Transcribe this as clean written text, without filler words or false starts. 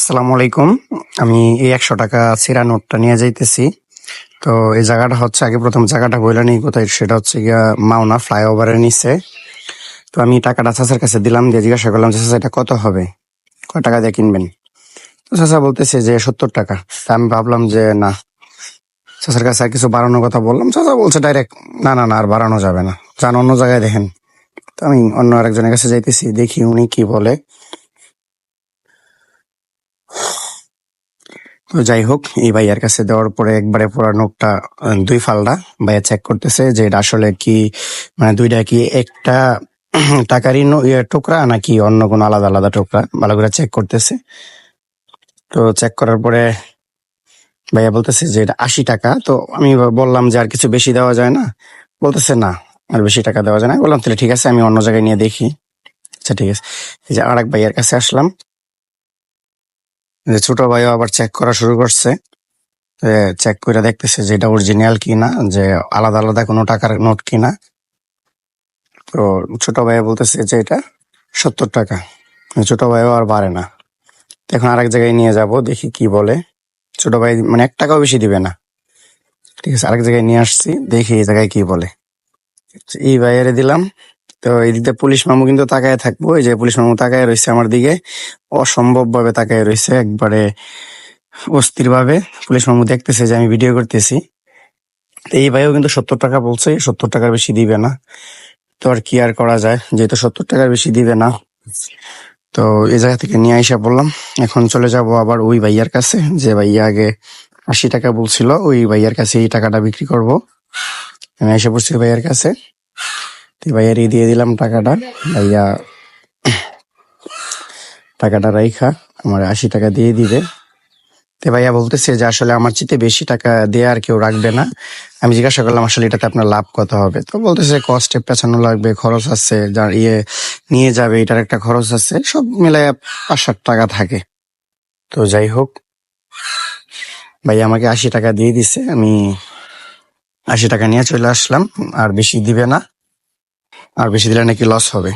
আসসালামু আলাইকুম। আমি এই 100 টাকা ছিঁড়া নোটটা নিয়ে যাইতেছি। তো এই জায়গাটা হচ্ছে, আগে প্রথম জায়গাটা বইলা নেই কোথায়, সেটা হচ্ছে গিয়া মাওনা ফ্লাইওভারের নিচে। তো আমি টাকাটা চাচার কাছে দিলাম, দিয়ে জিজ্ঞাসা করলাম যে চাচা এটা কত হবে, কয় টাকা দিয়ে কিনবেন? তো চাচা বলতেছে যে 70 টাকা। তা আমি ভাবলাম যে না, চাচার কাছে আর কিছু বাড়ানোর কথা বললাম, চাচা বলছে ডাইরেক্ট না না না, আর বাড়ানো যাবে না, যান অন্য জায়গায় দেখেন। তো আমি অন্য আরেকজনের কাছে যাইতেছি, দেখি উনি কি বলে। তো যাই হোক, এই ভাইয়ার কাছে দেওয়ার পরে একবারে পুরো নোটটা 2 ফালটা ভাইয়া চেক করতেছে যে এটা আসলে কি, মানে দুইটা কি একটা টাকারই টুকরা নাকি অন্য কোনো আলাদা আলাদা টুকরা, ভালো করে চেক করতেছে। তো চেক করার পরে ভাইয়া বলতেছে যে এটা 80 টাকা। তো আমি বললাম যে আর কিছু বেশি দেওয়া যায় না? বলতেছে না, আর বেশি টাকা দেওয়া যায় না। বললাম তাহলে ঠিক আছে, আমি অন্য জায়গায় নিয়ে দেখি। আচ্ছা ঠিক আছে। এই যে আর এক ভাইয়ার কাছে আসলাম, যে ছোট ভাইও আবার চেক করা শুরু করছে। চেক করে দেখতেছে যে এটা অরিজিনাল কিনা, যে আলাদা আলাদা কোনো টাকার নোট কিনা। তো ছোট ভাই বলতেছে যে এটা 70 টাকা। ছোট ভাইও আর বাড়ে না। তো এখন আরেক জায়গায় নিয়ে যাব, দেখি কি বলে। ছোট ভাই মানে 1 টাকাও বেশি দিবে না। ঠিক আছে, আরেক জায়গায় নিয়ে আসছি, দেখি এই জায়গায় কি বলে। এই ভাইয়ারে দিলাম। তো এই দিকটা পুলিশ মামু কিন্তু তাকায় থাকবো, এই যে পুলিশ মামু তাকায় রয়েছে আমার দিকে, অসম্ভব ভাবে তাকায় রয়েছে, একবারে অস্থির ভাবে। পুলিশ মামু দেখতেছে যে আমি ভিডিও করতেছি। তো এই ভাইও কিন্তু 70 টাকা বলছে, 70 টাকার বেশি দিবে না। তো আর কি আর করা যায়, যেহেতু 70 টাকার বেশি দিবে না। তো এই জায়গা থেকে নিয়ে আইসা বললাম, এখন চলে যাব আবার ওই ভাইয়ার কাছে, যে ভাইয়া আগে 80 টাকা বলছিল, ওই ভাইয়ার কাছে এই টাকাটা বিক্রি করব। আমি এসে পড়ছি ভাইয়ার কাছে। তো ভাইয়ারই দিয়ে দিলাম টাকাটা। ভাইয়া টাকাটা রাইখা আমার 80 টাকা দিয়ে দিবে। তো ভাইয়া বলতেছে যে আসলে আমার চেয়ে বেশি টাকা দিয়ে আর কেউ রাখবে না। আমি জিজ্ঞাসা করলাম আসলে এটাতে আপনার লাভ কত হবে? তো বলতেছে কস্টে পেছানো লাগবে, খরচ আছে, যার নিয়ে যাবে এটার একটা খরচ আছে, সব মিলায় 5-7 টাকা থাকে। তো যাই হোক, ভাই আমাকে 80 টাকা দিয়ে দিছে, আমি 80 টাকা নিয়ে চলে আসলাম। আর বেশি দিবে না, আর বেশি দিলে নাকি লস হবে।